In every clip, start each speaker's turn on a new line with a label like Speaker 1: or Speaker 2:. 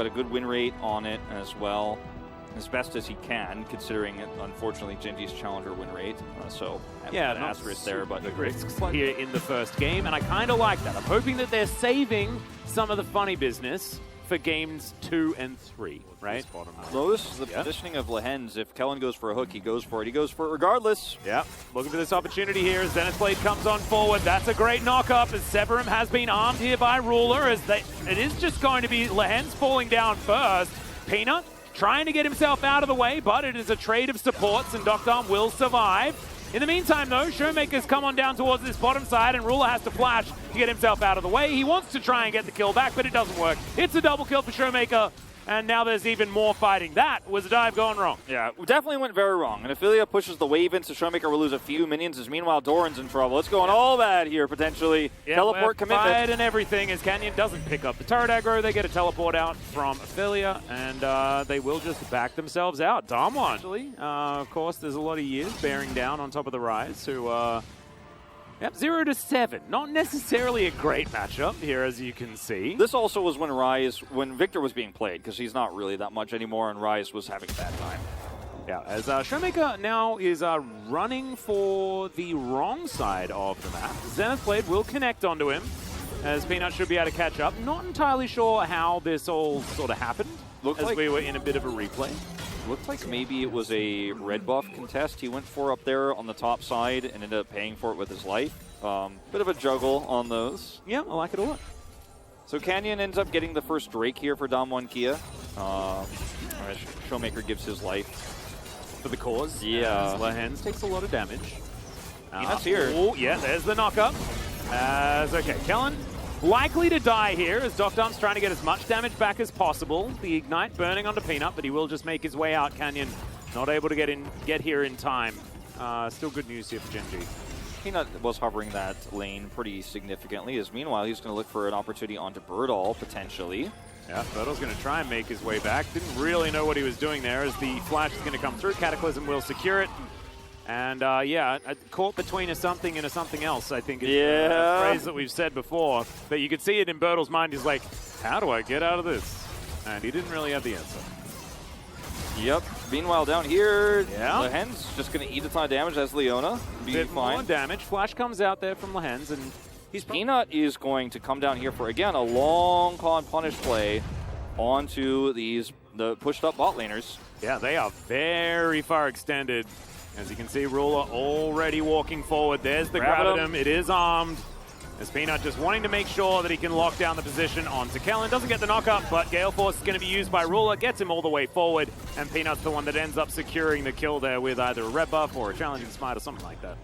Speaker 1: got a good win rate on it as well, as best as he can, considering, unfortunately, Genji's challenger win rate. So,
Speaker 2: yeah,
Speaker 1: an asterisk there, but
Speaker 2: the risks here in the first game, and I kind of like that. I'm hoping that they're saving some of the funny business for games 2 and 3, right?
Speaker 1: Notice the positioning of Lehens. If Kellen goes for a hook, he goes for it. He goes for it regardless.
Speaker 2: Yeah, looking for this opportunity here as Zenith Blade comes on forward. That's a great knock-up as Severum has been armed here by Ruler as it is just going to be Lehens falling down first. Peanut trying to get himself out of the way, but it is a trade of supports and Doctom will survive. In the meantime, though, Showmaker's come on down towards this bottom side, and Ruler has to flash to get himself out of the way. He wants to try and get the kill back, but it doesn't work. It's a double kill for Showmaker, and now there's even more fighting. That was a dive gone wrong.
Speaker 1: Yeah, definitely went very wrong. And Ophelia pushes the wave in, so Showmaker will lose a few minions, as meanwhile Doran's in trouble. Let's go on all bad here, potentially.
Speaker 2: Yeah,
Speaker 1: teleport commitment.
Speaker 2: Fired and everything, as Canyon doesn't pick up the turret aggro. They get a teleport out from Ophelia, and they will just back themselves out. Damwon, actually, of course, there's a lot of years bearing down on top of the Rise, who... Yep, 0 to 7. Not necessarily a great matchup here, as you can see.
Speaker 1: This also was when Victor was being played, because he's not really that much anymore, and Rise was having a bad time.
Speaker 2: Yeah, as Showmaker now is running for the wrong side of the map. Zenith Blade will connect onto him, as Peanut should be able to catch up. Not entirely sure how this all sort of happened, as we were in a bit of a replay.
Speaker 1: Looked like maybe it was a red buff contest he went for up there on the top side and ended up paying for it with his life. Bit of a juggle on those.
Speaker 2: Yeah, I like it a lot.
Speaker 1: So Canyon ends up getting the first Drake here for DWG KIA. Showmaker gives his life
Speaker 2: for the cause.
Speaker 1: Yeah.
Speaker 2: Lehens takes a lot of damage.
Speaker 1: Peanut's here.
Speaker 2: Oh, yeah, there's the knock-up. Okay, Kellen likely to die here as Doctom's trying to get as much damage back as possible. The Ignite burning onto Peanut, but he will just make his way out. Canyon not able to get here in time. Still good news here for Genji.
Speaker 1: Peanut was hovering that lane pretty significantly, as meanwhile he's going to look for an opportunity onto Birdall, potentially.
Speaker 2: Yeah, Birdall's going to try and make his way back. Didn't really know what he was doing there as the flash is going to come through. Cataclysm will secure it. And yeah, caught between a something and a something else, I think is a phrase that we've said before. But you could see it in Birdall's mind. He's like, how do I get out of this? And he didn't really have the answer.
Speaker 1: Yep. Meanwhile, down here,
Speaker 2: yeah,
Speaker 1: Lehens just going to eat a ton of damage as Leona.
Speaker 2: Bit fine. More damage. Flash comes out there from Lehens, and
Speaker 1: Peanut is going to come down here for, again, a long con punish play onto the pushed up bot laners.
Speaker 2: Yeah, they are very far extended. As you can see, Ruler already walking forward. There's the Gravitum. It is armed. As Peanut just wanting to make sure that he can lock down the position onto Kellen. Doesn't get the knock-up, but Gale Force is going to be used by Ruler. Gets him all the way forward, and Peanut's the one that ends up securing the kill there with either a red buff or a challenging smite or something like that.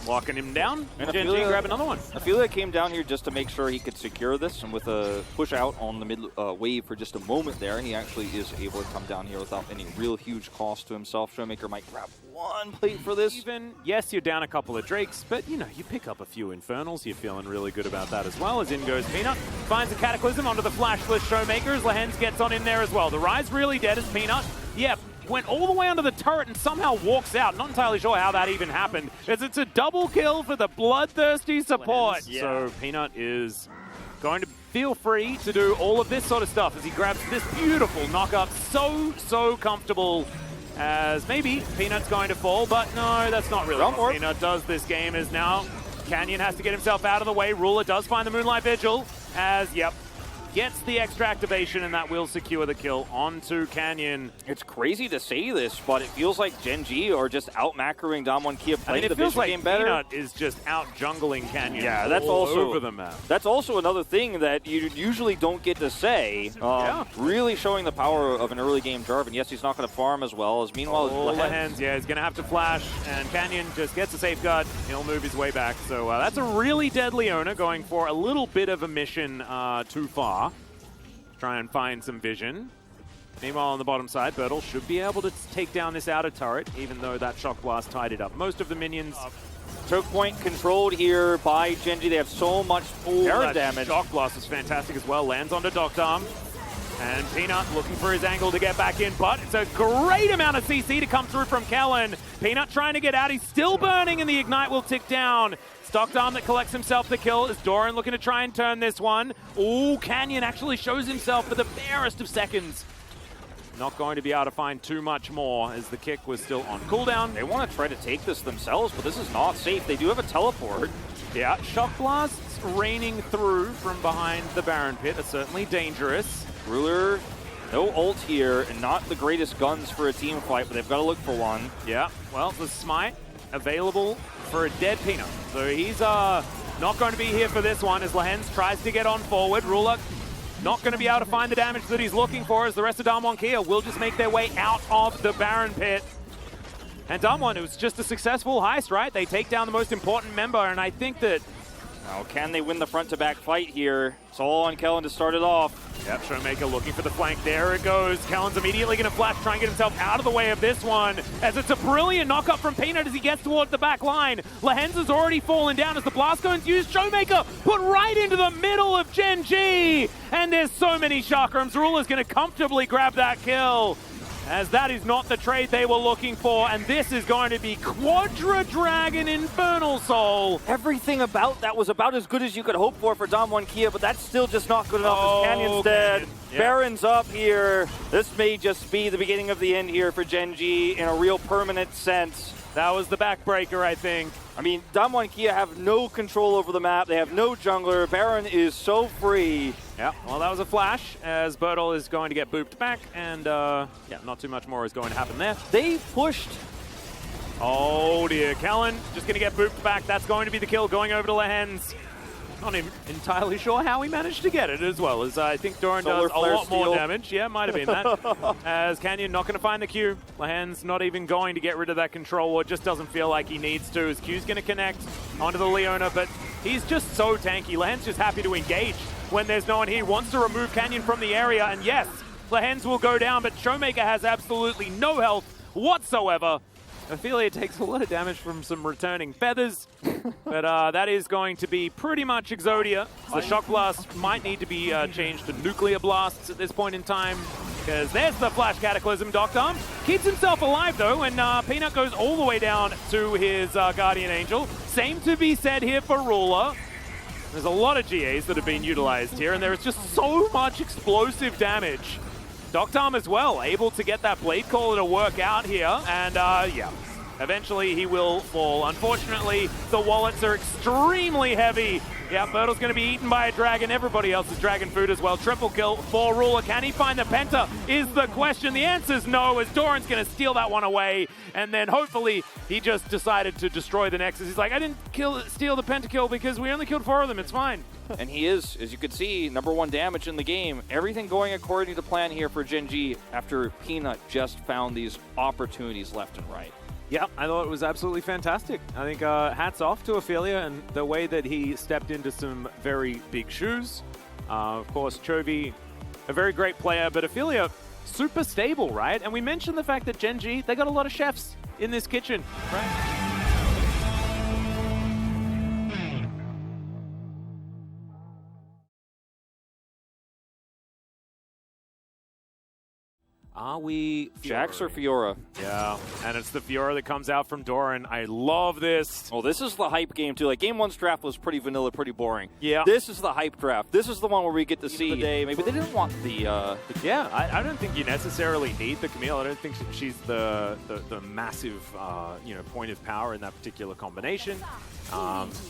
Speaker 2: Locking him down, and Genji grab another one.
Speaker 1: I feel like came down here just to make sure he could secure this, and with a push out on the mid wave for just a moment there, he actually is able to come down here without any real huge cost to himself. Showmaker might grab one plate for this.
Speaker 2: Yes, you're down a couple of Drakes, but you know, you pick up a few Infernals. You're feeling really good about that as well. As in goes Peanut, finds a Cataclysm onto the flashless Showmaker as Lehens gets on in there as well. The Rise really dead as Peanut. Yeah, went all the way under the turret and somehow walks out. Not entirely sure how that even happened, as it's a double kill for the bloodthirsty support.
Speaker 1: Yeah.
Speaker 2: So Peanut is going to feel free to do all of this sort of stuff as he grabs this beautiful knock-up. So comfortable, as maybe Peanut's going to fall, but no, that's not really what Peanut does this game. Is now Canyon has to get himself out of the way. Ruler does find the Moonlight Vigil as, yep, gets the extra activation, and that will secure the kill onto Canyon.
Speaker 1: It's crazy to say this, but it feels like Genji are just out-macroing DWG KIA, playing the vision game better.
Speaker 2: Peanut is just out-jungling Canyon.
Speaker 1: Yeah, that's
Speaker 2: all
Speaker 1: also
Speaker 2: over the map.
Speaker 1: That's also another thing that you usually don't get to say. Really showing the power of an early game Jarvan. Yes, he's not going to farm as well as meanwhile.
Speaker 2: Lehens, yeah, he's going to have to flash, and Canyon just gets a safeguard. He'll move his way back. So that's a really dead Leona going for a little bit of a mission too far. Try and find some vision. Meanwhile, on the bottom side, Birdall should be able to take down this outer turret, even though that Shock Blast tied it up. Most of the minions...
Speaker 1: Choke point controlled here by Genji. They have so much damage.
Speaker 2: Shock Blast is fantastic as well. Lands onto Doctom. And Peanut looking for his angle to get back in, but it's a great amount of CC to come through from Kellen. Peanut trying to get out. He's still burning, and the Ignite will tick down. Stocked Arm that collects himself the kill as Doran looking to try and turn this one. Ooh, Canyon actually shows himself for the barest of seconds. Not going to be able to find too much more as the kick was still on cooldown.
Speaker 1: They want to try to take this themselves, but this is not safe. They do have a teleport.
Speaker 2: Yeah, shock blasts raining through from behind the Baron Pit are certainly dangerous.
Speaker 1: Ruler, no ult here, and not the greatest guns for a team fight, but they've got to look for one.
Speaker 2: Yeah, well, the smite available for a dead Peanut. So he's not going to be here for this one as Lehens tries to get on forward. Ruler not going to be able to find the damage that he's looking for as the rest of DWG KIA will just make their way out of the Baron Pit. And DWG, it was just a successful heist, right? They take down the most important member, and I think that...
Speaker 1: Now, can they win the front-to-back fight here? It's all on Kellen to start it off.
Speaker 2: Yep, Showmaker looking for the flank. There it goes. Kellen's immediately going to flash, try and get himself out of the way of this one, as it's a brilliant knock-up from Peanut as he gets towards the back line. Lehens has already fallen down as the blast goes used. Showmaker put right into the middle of Gen G, and there's so many chakrams. Ruler's going to comfortably grab that kill, as that is not the trade they were looking for, and this is going to be Quadra Dragon Infernal Soul.
Speaker 1: Everything about that was about as good as you could hope for DWG KIA, but that's still just not good enough as Canyon's dead.
Speaker 2: Canyon. Yeah.
Speaker 1: Baron's up here. This may just be the beginning of the end here for Gen G in a real permanent sense.
Speaker 2: That was the backbreaker, I think.
Speaker 1: I mean, DWG KIA have no control over the map. They have no jungler. Baron is so free.
Speaker 2: Yeah, well, that was a flash, as Bertle is going to get booped back, and yeah, not too much more is going to happen there.
Speaker 1: They pushed.
Speaker 2: Oh dear, Kellen just going to get booped back. That's going to be the kill going over to Lehens. Not entirely sure how he managed to get it as well, as I think Doran does a lot more damage. Yeah, might have been that. As Canyon not going to find the Q. Lehens not even going to get rid of that control, or just doesn't feel like he needs to, as Q's going to connect onto the Leona, but he's just so tanky. Lehens just happy to engage when there's no one here. He wants to remove Canyon from the area, and yes, Lehens will go down, but Showmaker has absolutely no health whatsoever. Ophelia takes a lot of damage from some returning feathers, but that is going to be pretty much Exodia. The Shock Blast might need to be changed to Nuclear Blasts at this point in time, because there's the Flash Cataclysm. Dr. Arm keeps himself alive, though, and Peanut goes all the way down to his Guardian Angel. Same to be said here for Ruler. There's a lot of GAs that have been utilized here, and there is just so much explosive damage. Dr. Arm as well, able to get that Blade Caller to work out here, and yeah, eventually he will fall. Unfortunately, the wallets are extremely heavy. Yeah, Bertle's going to be eaten by a dragon. Everybody else is dragon food as well. Triple kill for Ruler. Can he find the Penta is the question. The answer is no, as Doran's going to steal that one away, and then hopefully he just decided to destroy the Nexus. He's like, I didn't steal the Pentakill because we only killed 4 of them. It's fine.
Speaker 1: And he is, as you can see, #1 damage in the game. Everything going according to plan here for Gen G after Peanut just found these opportunities left and right.
Speaker 2: Yeah, I thought it was absolutely fantastic. I think hats off to Ophelia and the way that he stepped into some very big shoes. Of course, Chovy, a very great player, but Ophelia, super stable, right? And we mentioned the fact that Gen G, they got a lot of chefs in this kitchen, right? Are we
Speaker 1: Jax or Fiora?
Speaker 2: Yeah, and it's the Fiora that comes out from Doran. I love this.
Speaker 1: Well, this is the hype game, too. Like, Game 1's draft was pretty vanilla, pretty boring.
Speaker 2: Yeah.
Speaker 1: This is the hype draft. This is the one where we get to see the day. Maybe they didn't want the
Speaker 2: yeah, I don't think you necessarily need the Camille. I don't think she's the massive, you know, point of power in that particular combination.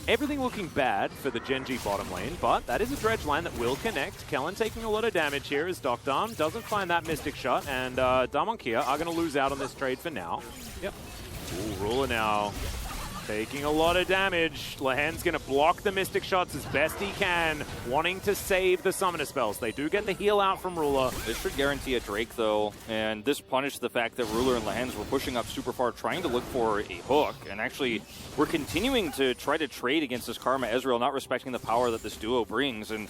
Speaker 2: Everything looking bad for the Gen G bottom lane, but that is a dredge line that will connect. Kellen taking a lot of damage here as Dr. Arm doesn't find that Mystic Shot, and DWG KIA are going to lose out on this trade for now. Yep. Ooh, Ruler now taking a lot of damage. Lehens going to block the Mystic Shots as best he can, wanting to save the Summoner spells. They do get the heal out from Ruler.
Speaker 1: This should guarantee a Drake, though, and this punished the fact that Ruler and Lehens were pushing up super far, trying to look for a hook, and actually we're continuing to try to trade against this Karma Ezreal, not respecting the power that this duo brings, and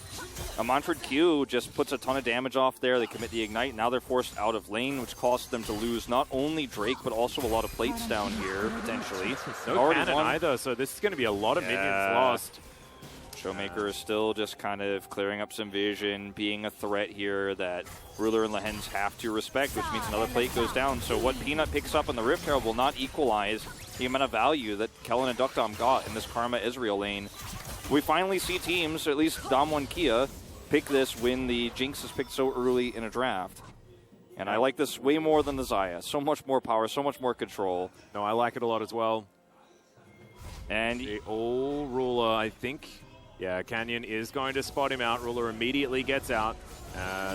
Speaker 1: a Manfred Q just puts a ton of damage off there. They commit the Ignite. Now they're forced out of lane, which costs them to lose not only Drake, but also a lot of plates down here, potentially.
Speaker 2: No cannon either, so this is going to be a lot of minions lost.
Speaker 1: Showmaker is still just kind of clearing up some vision, being a threat here that Ruler and Lehens have to respect, which means another plate goes down. So what Peanut picks up in the Rift Herald will not equalize the amount of value that Kellen and Duckdom got in this Karma Ezreal lane. We finally see teams, or at least DWG KIA, pick this when the Jinx is picked so early in a draft. And I like this way more than the Xayah. So much more power, so much more control.
Speaker 2: No, I like it a lot as well.
Speaker 1: And
Speaker 2: the Ruler, I think, yeah, Canyon is going to spot him out. Ruler immediately gets out.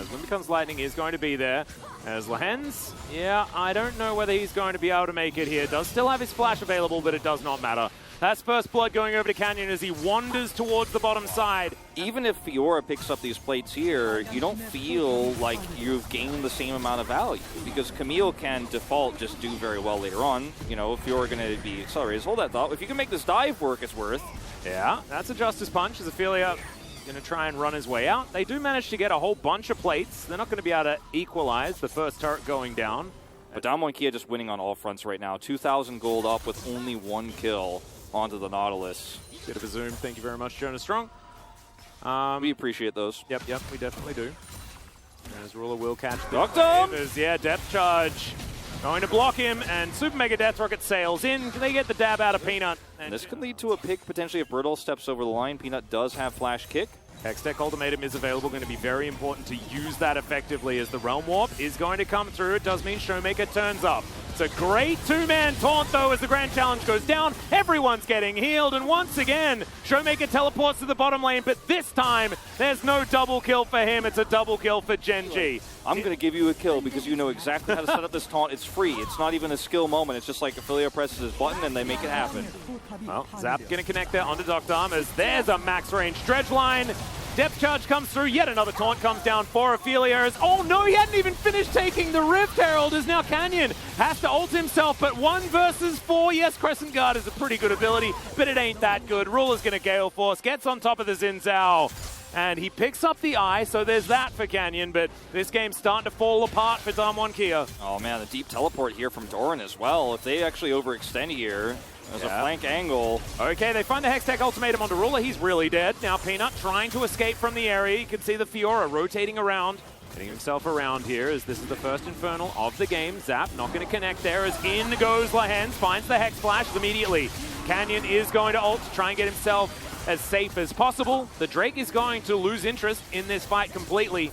Speaker 2: When becomes Lightning is going to be there. As Lehens, yeah, I don't know whether he's going to be able to make it here. Does still have his flash available, but it does not matter. That's first blood going over to Canyon as he wanders towards the bottom side.
Speaker 1: Even if Fiora picks up these plates here, you don't feel like you've gained the same amount of value because Camille can default just do very well later on. You know, if you're going to be accelerated, hold that thought. If you can make this dive work, it's worth.
Speaker 2: Yeah, that's a Justice Punch as Ophelia going to try and run his way out. They do manage to get a whole bunch of plates. They're not going to be able to equalize the first turret going down.
Speaker 1: But DWG KIA just winning on all fronts right now. 2,000 gold up with only 1 kill onto the Nautilus.
Speaker 2: Bit of a zoom. Thank you very much, Jonas Strong.
Speaker 1: We appreciate those.
Speaker 2: Yep, we definitely do. As Ruler will catch
Speaker 1: Duckdom!
Speaker 2: Yeah, Depth Charge. Going to block him, and Super Mega Death Rocket sails in. Can they get the dab out of Peanut?
Speaker 1: And this could lead to a pick potentially if Bertle steps over the line. Peanut does have Flash Kick.
Speaker 2: Hextech Ultimatum is available, going to be very important to use that effectively as the Realm Warp is going to come through. It does mean Showmaker turns up. It's a great two-man taunt, though, as the Grand Challenge goes down. Everyone's getting healed, and once again, Showmaker teleports to the bottom lane, but this time, there's no double kill for him. It's a double kill for Gen G.
Speaker 1: I'm going to give you a kill because you know exactly how to set up this taunt. It's free. It's not even a skill moment. It's just like Ophelia presses his button, and they make it happen.
Speaker 2: Well, Zap going to connect there onto Duckdom as there's a max-range dredge line. Depth Charge comes through, yet another taunt comes down for Ophelia. Oh no, he hadn't even finished taking the Rift Herald, as now Canyon has to ult himself, but 1 versus 4. Yes, Crescent Guard is a pretty good ability, but it ain't that good. Ruler's going to Gale Force, gets on top of the Xin Zhao, and he picks up the eye, so there's that for Canyon, but this game's starting to fall apart for DWG KIA.
Speaker 1: Oh man, the deep teleport here from Doran as well. If they actually overextend here, there's a flank angle.
Speaker 2: Okay, they find the Hextech Ultimatum onto Ruler. He's really dead. Now Peanut trying to escape from the area. You can see the Fiora rotating around, getting himself around here as this is the first Infernal of the game. Zap not going to connect there as in goes Lehens, finds the Hex Flash immediately. Canyon is going to ult to try and get himself as safe as possible. The Drake is going to lose interest in this fight completely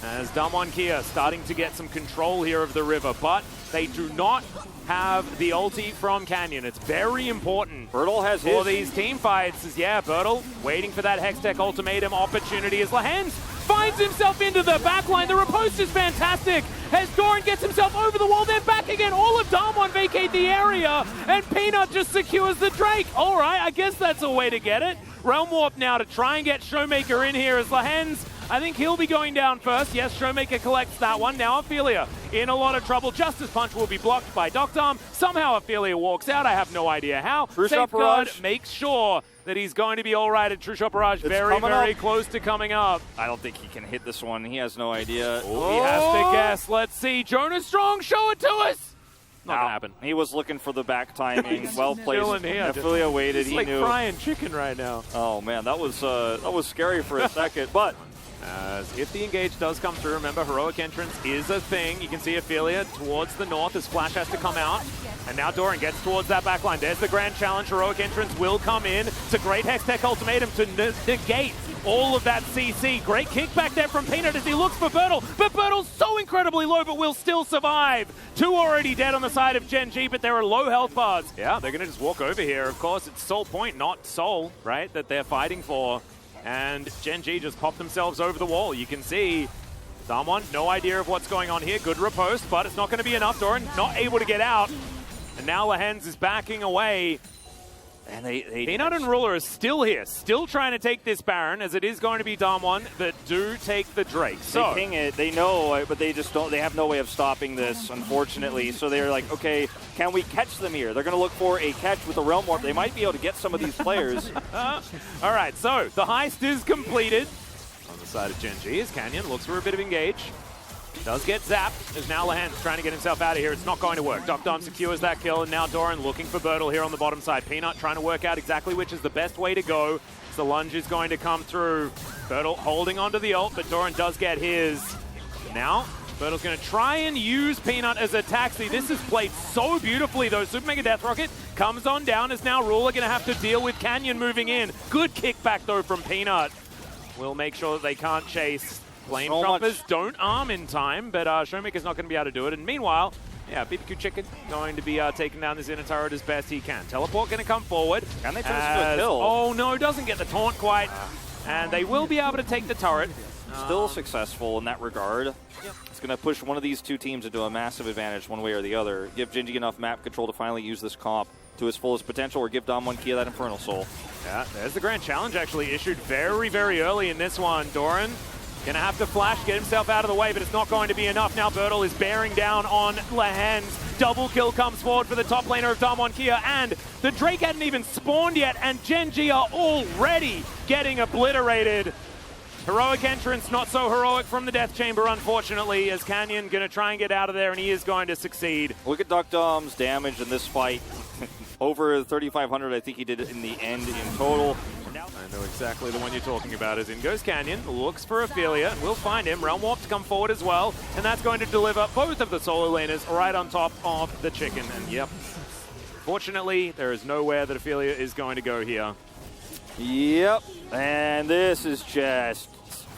Speaker 2: as DWG KIA starting to get some control here of the river, but they do not have the ulti from Canyon. It's very important
Speaker 1: Bertle has
Speaker 2: for these team fights. Yeah, Bertle waiting for that Hextech Ultimatum opportunity as Lehens finds himself into the backline. The riposte is fantastic as Doran gets himself over the wall. They're back again. All of DWG vacate the area, and Peanut just secures the Drake. All right, I guess that's a way to get it. Realm Warp now to try and get Showmaker in here as Lehens, I think he'll be going down first. Yes, Showmaker collects that one. Now Ophelia in a lot of trouble. Justice Punch will be blocked by Duckdom. Somehow Ophelia walks out. I have no idea how. Safeguard makes sure that he's going to be all right. And True Shot Barrage very close to coming up.
Speaker 1: I don't think he can hit this one. He has no idea.
Speaker 2: Oh, he has to guess. Let's see. Jonas Strong, show it to us. Not gonna happen.
Speaker 1: He was looking for the back timing. Well played.
Speaker 2: Ophelia
Speaker 1: waited.
Speaker 2: He like knew. Frying chicken right now.
Speaker 1: Oh man, that was scary for a second, but.
Speaker 2: As if the engage does come through, remember, heroic entrance is a thing. You can see Ophelia towards the north as Flash has to come out. And now Doran gets towards that backline. There's the grand challenge. Heroic entrance will come in. It's a great Hextech Ultimatum to negate all of that CC. Great kickback there from Peanut as he looks for Bertle. But Bertle's so incredibly low, but will still survive. 2 already dead on the side of Gen G, but there are low health bars. Yeah, they're going to just walk over here. Of course, it's Soul Point, not Soul, right, that they're fighting for. And Gen G just popped themselves over the wall. You can see someone, no idea of what's going on here. Good riposte, but it's not going to be enough. Doran not able to get out. And now Lehens is backing away. And Peanut and Ruler are still here, still trying to take this Baron, as it is going to be Damwon that do take the Drake. So
Speaker 1: they ping it, they know, but they just don't. They have no way of stopping this, unfortunately. So they're like, okay, can we catch them here? They're going to look for a catch with the Realm Warp. They might be able to get some of these players.
Speaker 2: All right, so the heist is completed on the side of Gen G as Canyon looks for a bit of engage. Does get zapped, as now Lahan's trying to get himself out of here. It's not going to work. Dom secures that kill, and now Doran looking for Bertle here on the bottom side. Peanut trying to work out exactly which is the best way to go. The lunge is going to come through. Bertle holding onto the ult, but Doran does get his. Now, Bertle's going to try and use Peanut as a taxi. This is played so beautifully, though. Super Mega Death Rocket comes on down, as now Ruler going to have to deal with Canyon moving in. Good kickback, though, from Peanut. We'll make sure that they can't chase. Flame Choppers don't arm in time, but Showmaker's not going to be able to do it. And meanwhile, yeah, BBQ Chicken going to be taking down this inner turret as best he can. Teleport going to come forward.
Speaker 1: Can they turn this into a kill?
Speaker 2: Oh no, doesn't get the taunt quite. And they will be able to take the turret.
Speaker 1: Still successful in that regard. Yep. It's going to push one of these two teams into a massive advantage one way or the other. Give Genji enough map control to finally use this comp to his fullest potential, or give DWG KIA that Infernal Soul. Yeah,
Speaker 2: there's the Grand Challenge actually issued very, very early in this one. Doran gonna have to flash, get himself out of the way, but it's not going to be enough. Now Bertle is bearing down on Lahan's. Double kill comes forward for the top laner of DWG KIA, and the Drake hadn't even spawned yet, and Genji are already getting obliterated. Heroic entrance, not so heroic from the Death Chamber, unfortunately, as Canyon gonna try and get out of there, and he is going to succeed.
Speaker 1: Look at Duckdom's damage in this fight. Over 3,500, I think he did it in the end in total.
Speaker 2: I know exactly the one you're talking about. As in goes Canyon, looks for Ophelia, and we'll find him. Realm Warp to come forward as well, and that's going to deliver both of the solo laners right on top of the chicken. And yep, fortunately, there is nowhere that Ophelia is going to go here.
Speaker 1: Yep, and this is just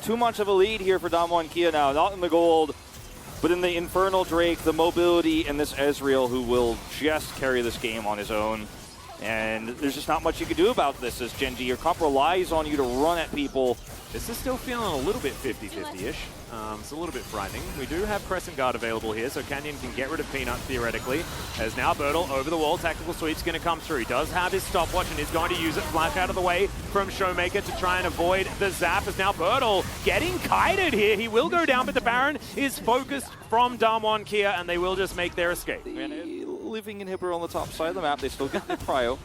Speaker 1: too much of a lead here for DWG KIA now. Not in the gold, but in the Infernal Drake, the mobility, and this Ezreal who will just carry this game on his own. And there's just not much you can do about this as Genji. Your comp relies on you to run at people.
Speaker 2: This is still feeling a little bit 50-50-ish. It's a little bit frightening. We do have Crescent Guard available here, so Canyon can get rid of Peanut theoretically. As now Bertle over the wall, tactical sweep's going to come through. He does have his stopwatch and is going to use it. Flash out of the way from Showmaker to try and avoid the zap. As now Bertle getting kited here. He will go down, but the Baron is focused from DWG KIA, and they will just make their escape.
Speaker 1: Living inhibitor on the top side of the map. They still get their prio.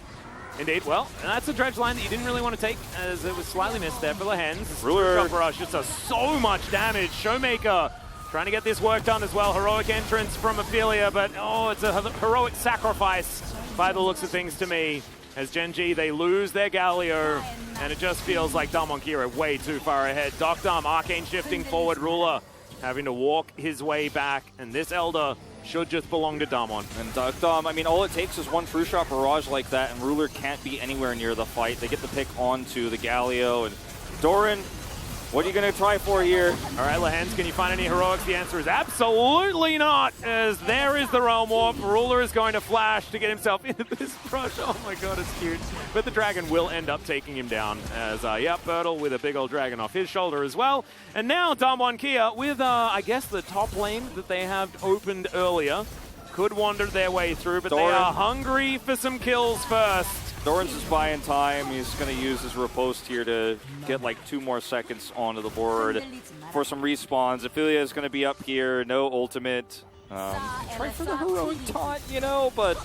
Speaker 2: Indeed. Well, and that's a dredge line that you didn't really want to take, as it was slightly missed there for Lahens.
Speaker 1: Ruler
Speaker 2: rush just does so much damage. Showmaker trying to get this work done as well. Heroic entrance from Ophelia, but oh, it's a heroic sacrifice by the looks of things to me. As Genji, they lose their Galio, and it just feels like DWG KIA are way too far ahead. Dom, Arcane shifting forward, Ruler having to walk his way back, and this Elder should just belong to Damon.
Speaker 1: And Dom, I mean, all it takes is one True Shot barrage like that, and Ruler can't be anywhere near the fight. They get the pick onto the Galio, and Doran, what are you going to try for here?
Speaker 2: All right, Lahens, can you find any heroics? The answer is absolutely not, as there is the Realm Warp. Ruler is going to flash to get himself into this brush. Oh my god, it's cute. But the dragon will end up taking him down, as, Bertle with a big old dragon off his shoulder as well. And now DWG KIA with, I guess, the top lane that they have opened earlier. Could wander their way through, but Doran, they are hungry for some kills first.
Speaker 1: Doran's is buying time. He's going to use his riposte here to get like 2 more seconds onto the board for some respawns. Ophelia is going to be up here. No ultimate. Try for the heroic taunt, you know, but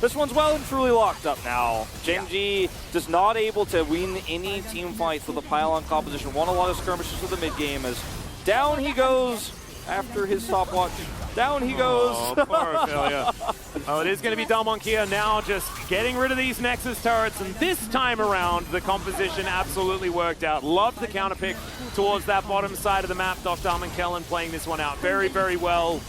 Speaker 1: this one's well and truly locked up now. Genji just not able to win any team fights with a pylon composition. Won a lot of skirmishes with the mid game as down he goes after his stopwatch. Down he goes.
Speaker 2: Oh, poor Ophelia. Oh, it is going to be DWG KIA now just getting rid of these Nexus turrets, and this time around the composition absolutely worked out. Loved the counter pick towards that bottom side of the map. Dom and Kellen playing this one out very, very well.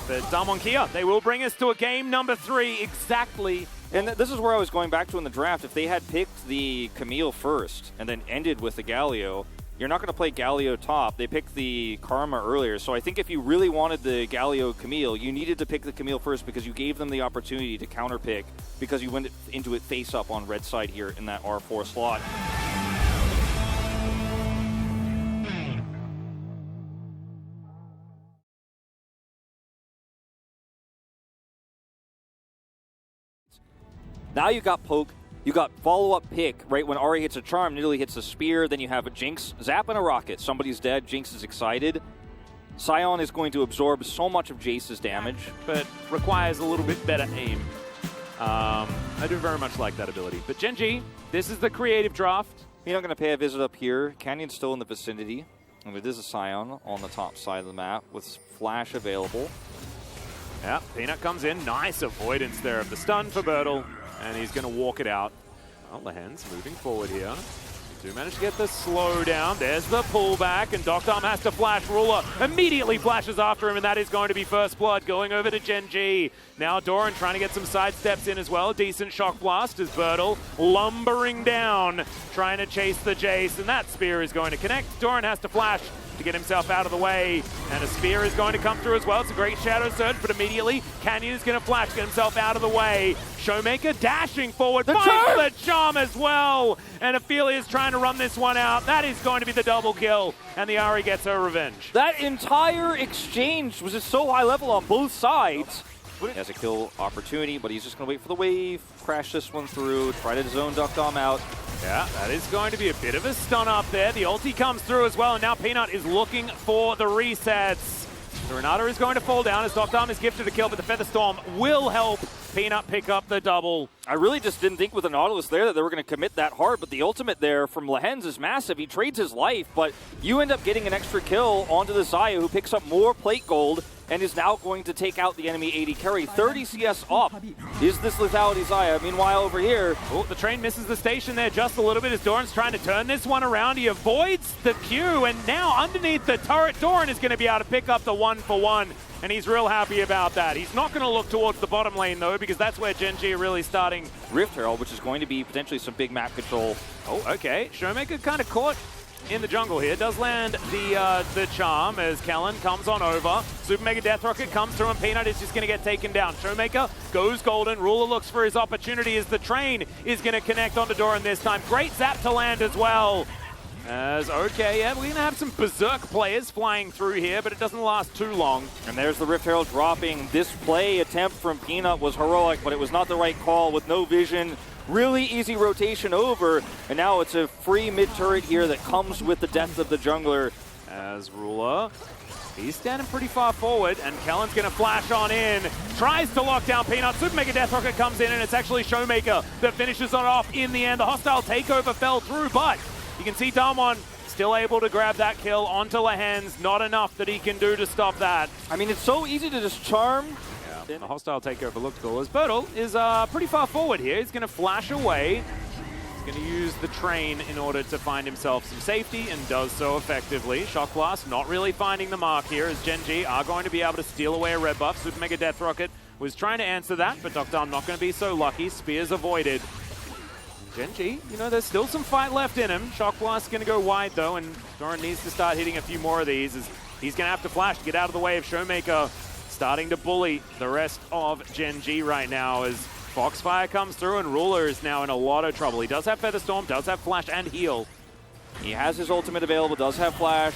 Speaker 2: But DWG KIA, they will bring us to a game number 3 exactly.
Speaker 1: And this is where I was going back to in the draft. If they had picked the Camille first and then ended with the Galio, you're not going to play Galio top. They picked the Karma earlier. So I think if you really wanted the Galio Camille, you needed to pick the Camille first because you gave them the opportunity to counterpick because you went into it face up on red side here in that R4 slot. Now you got poke. You got follow-up pick, right? When Ahri hits a charm, Nidalee hits a spear, then you have a Jinx, Zap, and a rocket. Somebody's dead, Jinx is excited. Sion is going to absorb so much of Jace's damage.
Speaker 2: But requires a little bit better aim. I do very much like that ability. But Genji, this is the creative draft.
Speaker 1: You're not going to pay a visit up here. Canyon's still in the vicinity. And it is a Scion on the top side of the map with flash available.
Speaker 2: Yeah, Peanut comes in. Nice avoidance there of the stun for Bertle. And he's going to walk it out. Well, Lehens moving forward here. Do manage to get the slow down. There's the pullback, and Dr. has to flash. Ruler immediately flashes after him, and that is going to be first blood going over to Gen G. Now Doran trying to get some side steps in as well. Decent shock blast as Bertle lumbering down, trying to chase the Jace, and that spear is going to connect. Doran has to flash to get himself out of the way, and a spear is going to come through as well. It's a great shadow surge, but immediately Canyon is going to flash, get himself out of the way. Showmaker dashing forward, finds the charm as well, and Ophelia is trying to run this one out. That is going to be the double kill, and the Ahri gets her revenge.
Speaker 1: That entire exchange was just so high level on both sides. He has a kill opportunity, but he's just going to wait for the wave, crash this one through, try to zone Duckdom out.
Speaker 2: Yeah, that is going to be a bit of a stun up there. The ulti comes through as well, and now Peanut is looking for the resets. The Renata is going to fall down as Duckdom is gifted a kill, but the Featherstorm will help Peanut pick up the double.
Speaker 1: I really just didn't think with the Nautilus there that they were going to commit that hard, but the ultimate there from Lehens is massive. He trades his life, but you end up getting an extra kill onto the Xayah, who picks up more plate gold and is now going to take out the enemy AD carry. 30 CS up is this lethality Xayah. Meanwhile, over here...
Speaker 2: Oh, the train misses the station there just a little bit as Doran's trying to turn this one around. He avoids the Q, and now underneath the turret, Doran is going to be able to pick up the 1-for-1, and he's real happy about that. He's not going to look towards the bottom lane, though, because that's where Gen G are really starting.
Speaker 1: Rift Herald, which is going to be potentially some big map control.
Speaker 2: Oh, okay. Showmaker kind of caught in the jungle here. Does land the charm as Kellen comes on over. Super Mega Death Rocket comes through and Peanut is just going to get taken down. Showmaker goes golden. Ruler looks for his opportunity as the train is going to connect onto Doran this time. Great zap to land as well. As, okay, yeah, we're going to have some berserk players flying through here, but it doesn't last too long.
Speaker 1: And there's the Rift Herald dropping. This play attempt from Peanut was heroic, but it was not the right call with no vision. Really easy rotation over, and now it's a free mid-turret here that comes with the death of the jungler.
Speaker 2: As Ruler, he's standing pretty far forward, and Kellen's going to flash on in. Tries to lock down Peanut. Super Mega Death Rocket comes in, and it's actually Showmaker that finishes it off in the end. The hostile takeover fell through, but you can see Damwon still able to grab that kill onto Lehens. Not enough that he can do to stop that.
Speaker 1: I mean, it's so easy to just charm.
Speaker 2: The hostile takeover looked cool as Bertle is pretty far forward here. He's going to flash away. He's going to use the train in order to find himself some safety and does so effectively. Shock Blast not really finding the mark here as Gen G are going to be able to steal away a red buff. Super Mega Death Rocket was trying to answer that, but Duckdom not going to be so lucky. Spears avoided. Gen G, you know, there's still some fight left in him. Shock Blast going to go wide though, and Doran needs to start hitting a few more of these as he's going to have to flash to get out of the way of Showmaker. Starting to bully the rest of Gen G right now as Foxfire comes through and Ruler is now in a lot of trouble. He does have Featherstorm, does have Flash and Heal.
Speaker 1: He has his ultimate available, does have Flash.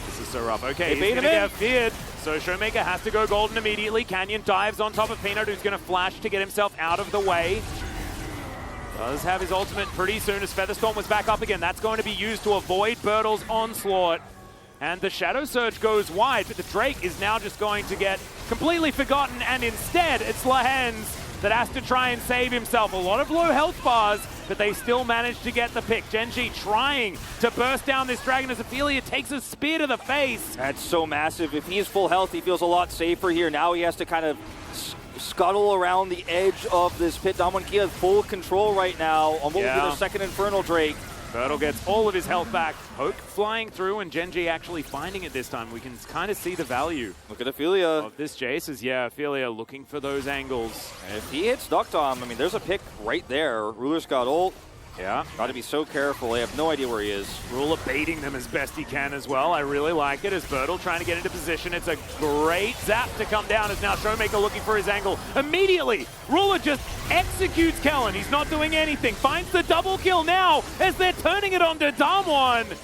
Speaker 2: This is so rough. Okay, he's going to get feared. So Showmaker has to go golden immediately. Canyon dives on top of Peanut, who's going to flash to get himself out of the way. Does have his ultimate pretty soon as Featherstorm was back up again. That's going to be used to avoid Bertle's onslaught. And the Shadow Surge goes wide, but the Drake is now just going to get completely forgotten, and instead it's Lehens that has to try and save himself. A lot of low health bars, but they still manage to get the pick. Gen G trying to burst down this dragon as Ophelia takes a spear to the face.
Speaker 1: That's so massive. If he's full health, he feels a lot safer here. Now he has to kind of scuttle around the edge of this pit. Damwon KIA has full control right now on what will be their second Infernal Drake.
Speaker 2: Bertle gets all of his health back. Poke flying through and Gen G actually finding it this time. We can kind of see the value.
Speaker 1: Look at Ophelia.
Speaker 2: Of this Jace is, yeah, Ophelia looking for those angles.
Speaker 1: And if he hits Duckdom, I mean, there's a pick right there. Ruler's got ult.
Speaker 2: Yeah.
Speaker 1: Got to be so careful. They have no idea where he is.
Speaker 2: Ruler baiting them as best he can as well. I really like it as Bertle trying to get into position. It's a great zap to come down as now Showmaker looking for his angle. Immediately, Ruler just executes Kellen. He's not doing anything. Finds the double kill now as they're turning it on to Damwon.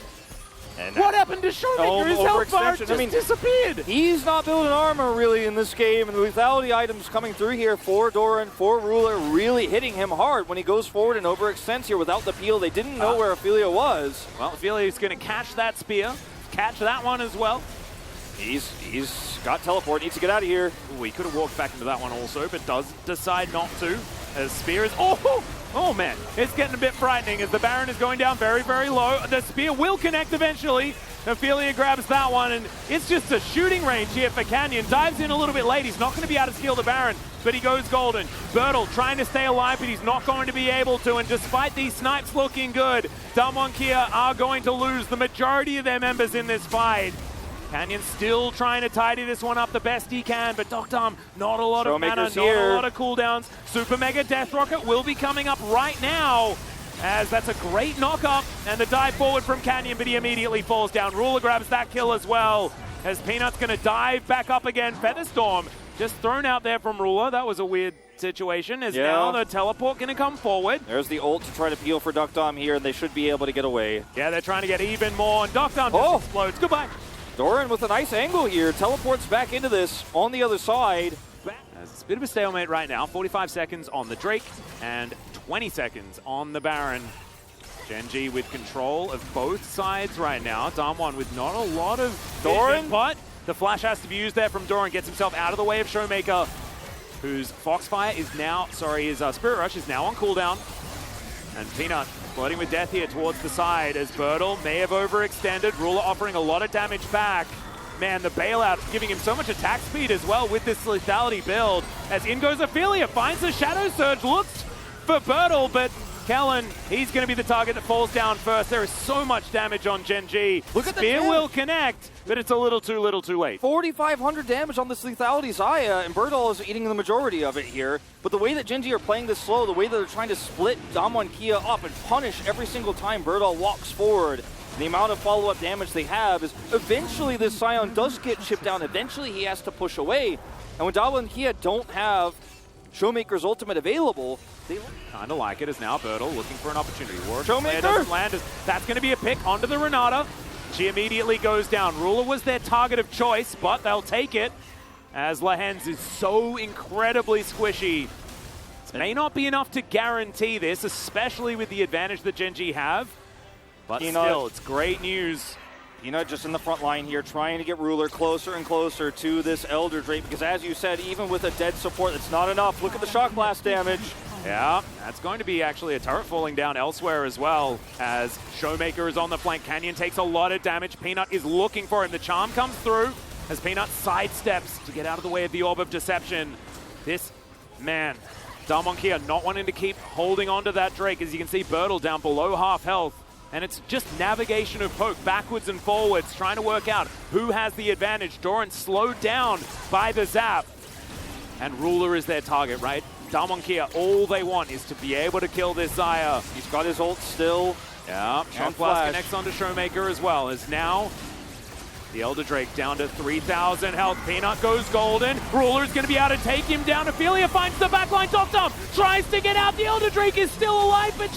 Speaker 2: And what happened to Showmaker? His health bar just disappeared.
Speaker 1: He's not building armor really in this game, and the lethality items coming through here for Doran, for Ruler, really hitting him hard when he goes forward and overextends here without the peel. They didn't know where Ophelia was.
Speaker 2: Well, Ophelia's going to catch that spear, catch that one as well.
Speaker 1: He's got teleport, needs to get out of here.
Speaker 2: Ooh, he could have walked back into that one also, but does decide not to. As Spear is, oh man, it's getting a bit frightening as the Baron is going down very, very low. The Spear will connect eventually. Ophelia grabs that one, and it's just a shooting range here for Canyon. Dives in a little bit late. He's not going to be able to steal the Baron, but he goes golden. Bertel trying to stay alive, but he's not going to be able to. And despite these snipes looking good, DWG KIA are going to lose the majority of their members in this fight. Canyon still trying to tidy this one up the best he can, but Doctom, not a lot of mana, not a lot of cooldowns. Super Mega Death Rocket will be coming up right now, as that's a great knock-up, and the dive forward from Canyon, but he immediately falls down. Ruler grabs that kill as well, as Peanut's going to dive back up again. Featherstorm just thrown out there from Ruler. That was a weird situation, as now the teleport going to come forward.
Speaker 1: There's the ult to try to peel for Doctom here, and they should be able to get away.
Speaker 2: Yeah, they're trying to get even more, and Doctom just explodes. Goodbye.
Speaker 1: Doran with a nice angle here, teleports back into this on the other side.
Speaker 2: It's a bit of a stalemate right now. 45 seconds on the Drake and 20 seconds on the Baron. Gen.G with control of both sides right now. Damwon with not a lot of Doran, but the flash has to be used there from Doran. Gets himself out of the way of Showmaker, whose Foxfire is now, his Spirit Rush is now on cooldown. And Peanut floating with death here towards the side as Bertel may have overextended. Ruler offering a lot of damage back. Man, the bailout giving him so much attack speed as well with this lethality build. As in goes Ophelia, finds the Shadow Surge, looks for Bertel, but Kellen, he's going to be the target that falls down first. There is so much damage on Gen.G.
Speaker 1: Look at the
Speaker 2: Spear will connect, but it's a little too late.
Speaker 1: 4,500 damage on this lethality Xayah, and Bertel is eating the majority of it here. But the way that Gen.G are playing this slow, the way that they're trying to split DWG KIA up and punish every single time Bertel walks forward, the amount of follow-up damage they have is eventually this Scion does get chipped down. Eventually he has to push away. And when DWG KIA don't have Showmaker's ultimate available, they
Speaker 2: kind of like it as now Bertel looking for an opportunity.
Speaker 1: Showmaker
Speaker 2: doesn't land. That's going to be a pick onto the Renata. She immediately goes down. Ruler was their target of choice, but they'll take it as Lehens is so incredibly squishy. It may not be enough to guarantee this, especially with the advantage that Gen.G have, but still, it's great news.
Speaker 1: Peanut just in the front line here, trying to get Ruler closer and closer to this Elder Drake, because as you said, even with a dead support, it's not enough. Look at the Shock Blast damage.
Speaker 2: Yeah, that's going to be actually a turret falling down elsewhere as well, as Showmaker is on the flank. Canyon takes a lot of damage. Peanut is looking for him. The charm comes through as Peanut sidesteps to get out of the way of the Orb of Deception. This, man, DWG KIA not wanting to keep holding on to that Drake. As you can see, Bertel down below half health. And it's just navigation of poke, backwards and forwards, trying to work out who has the advantage. Doran slowed down by the zap. And Ruler is their target, right? DWG KIA, all they want is to be able to kill this Xayah. He's got his ult still. Yeah, Shock Blast connects onto Showmaker as well, as now the Elder Drake down to 3,000 health. Peanut goes golden. Ruler's going to be able to take him down. Ophelia finds the backline. Doctom tries to get out. The Elder Drake is still alive, but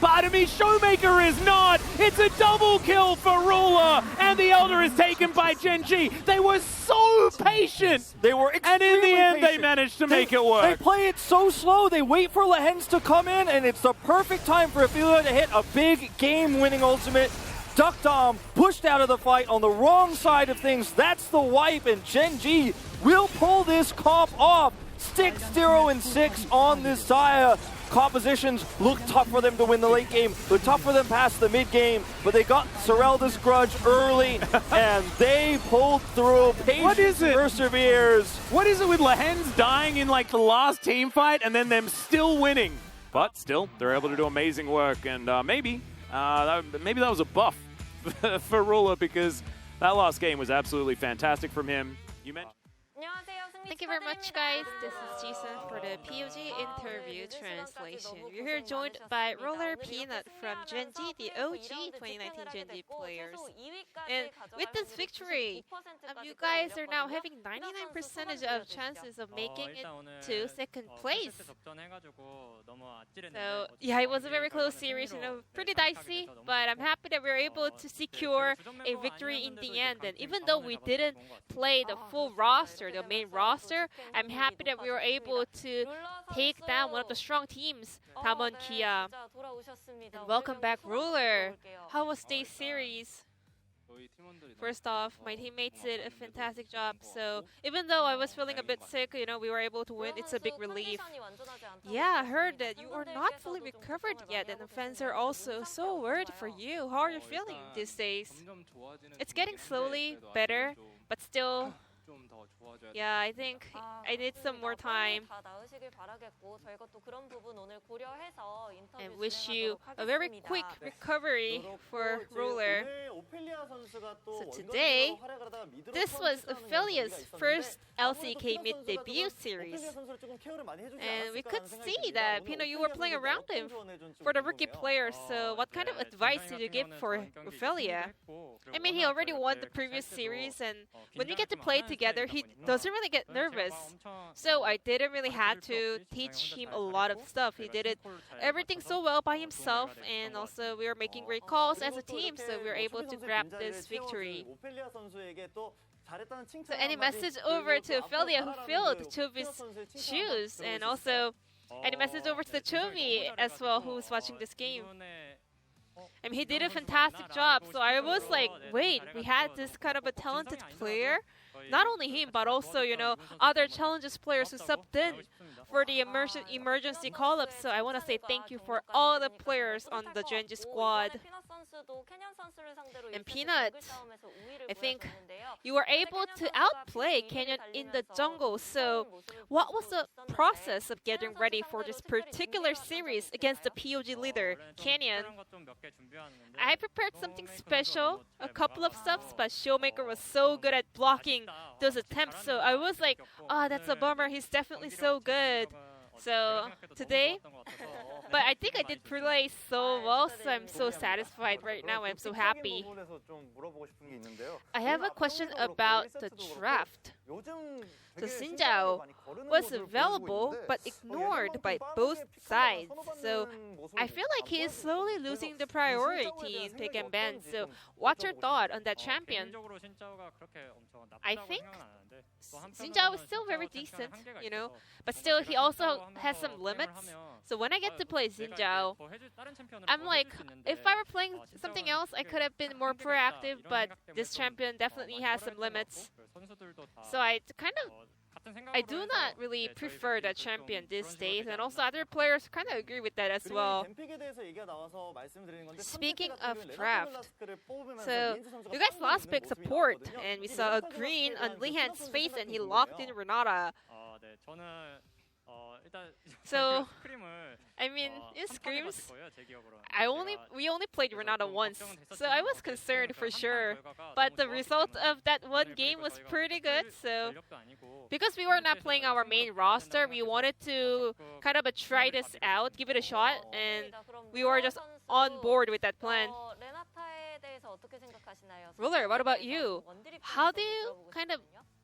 Speaker 2: pardon me, Showmaker is not. It's a double kill for Ruler, and the Elder is taken by Gen.G. They were so patient.
Speaker 1: They were extremely
Speaker 2: and in the end,
Speaker 1: patient.
Speaker 2: they managed to make it work.
Speaker 1: They play it so slow. They wait for Lehens to come in, and it's the perfect time for Ophelia to hit a big game-winning ultimate. Doctom pushed out of the fight on the wrong side of things. That's the wipe, and Gen.G will pull this comp off. 6-0-6 on this Xayah. Compositions look tough for them to win the late game. They're tough for them past the mid game, but they got Sorelda's grudge early, and they pulled through. Patience perseveres.
Speaker 2: What is it with Lehens dying in like the last team fight and then them still winning? But still, they're able to do amazing work, and maybe that was a buff for Ruler, because that last game was absolutely fantastic from him. You mentioned.
Speaker 3: Thank you very much, guys. This is Jason for the POG interview translation. We're here joined by Ruler Peanut from Gen.G, the OG 2019 Gen.G players. And with this victory, you guys are now having 99% of chances of making it to second place. So yeah, it was a very close series, pretty dicey, but I'm happy that we were able to secure a victory in the end. And even though we didn't play the full roster, the main roster, I'm happy that we were able to take down one of the strong teams, DWG KIA. And welcome back, Ruler. How was today's series? First off, my teammates did a fantastic job. So even though I was feeling a bit sick, we were able to win. It's a big relief. Yeah, I heard that you are not fully recovered yet, and the fans are also so worried for you. How are you feeling these days? It's getting slowly better, but still. Yeah, I think I need some more time. And wish you a very quick recovery for Roller. So today, this was Ophelia's first LCK mid debut series. And we could see that, you were playing around him for the rookie player. So what kind of advice did you give for Ophelia? I mean, he already won the previous series, and when we get to play together, he doesn't really get nervous. So I didn't really have to teach him a lot of stuff. He did everything so well by himself, and also we were making great calls as a team, so we were able to grab this victory. So any message over to Ophelia, who filled Chovi's shoes, and also any message over to the Chovi as well, who's watching this game? I mean, he did a fantastic job, so I was like, wait, we had this kind of a talented player? Not only him, but also, other challenges players who subbed in for the emergency call-up. So I want to say thank you for all the players on the Genji squad. And Peanut, I think you were able to outplay Canyon in the jungle. So what was the process of getting ready for this particular series against the POG leader, Canyon? I prepared something special, a couple of subs, but Showmaker was so good at blocking those attempts. So I was like, oh, that's a bummer. He's definitely so good. So today, but I think I did play so well, so I'm so satisfied right now. I'm so happy. I have a question about the draft. So Xin Zhao was available but ignored by both sides. So I feel like he is slowly losing the priority in pick and ban. So what's your thought on that champion? I think Xin Zhao is still very decent, but still he also has some limits. So when I get to play Xin Zhao, I'm like, if I were playing something else, I could have been more proactive, but this champion definitely has some limits. So I do not really prefer that champion these days, and also other players kind of agree with that as well. Speaking of draft, so you guys lost pick support, and we saw a green on Lihan's face, and he locked in Renata. So, I mean, in scrims, we only played Renata once, so I was concerned for sure. But the result of that one game was pretty good, so because we were not playing our main roster, we wanted to kind of try this out, give it a shot, and we were just on board with that plan. Ruler, what about you?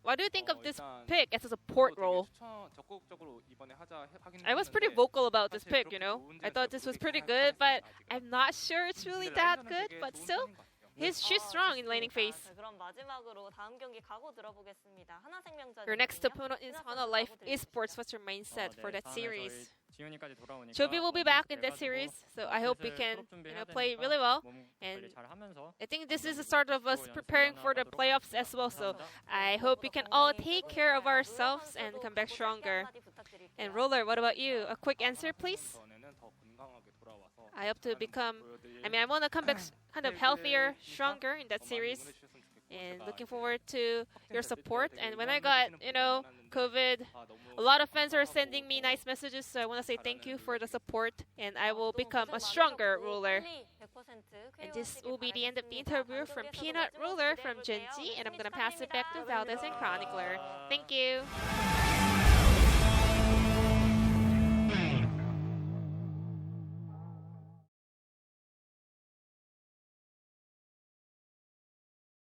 Speaker 3: What do you think of this pick as a support role? I was pretty vocal about this pick, I thought this was pretty good, but I'm not sure it's really that good, but still, she's strong in laning phase. Your next opponent is Hana Life Esports. What's your mindset for that series? Chobi will be back in that series, so I hope we can play really well. And I think this is the start of us preparing for the playoffs as well, so I hope we can all take care of ourselves and come back stronger. And Roller, what about you? A quick answer, please? I hope to I want to come back kind of healthier, stronger in that series. And looking forward to your support. And when I got, COVID, a lot of fans are sending me nice messages, so I want to say thank you for the support, and I will become a stronger Ruler. And this will be the end of the interview from Peanut Ruler from Genji, and I'm going to pass it back to Valdez and Chronicler. Thank you.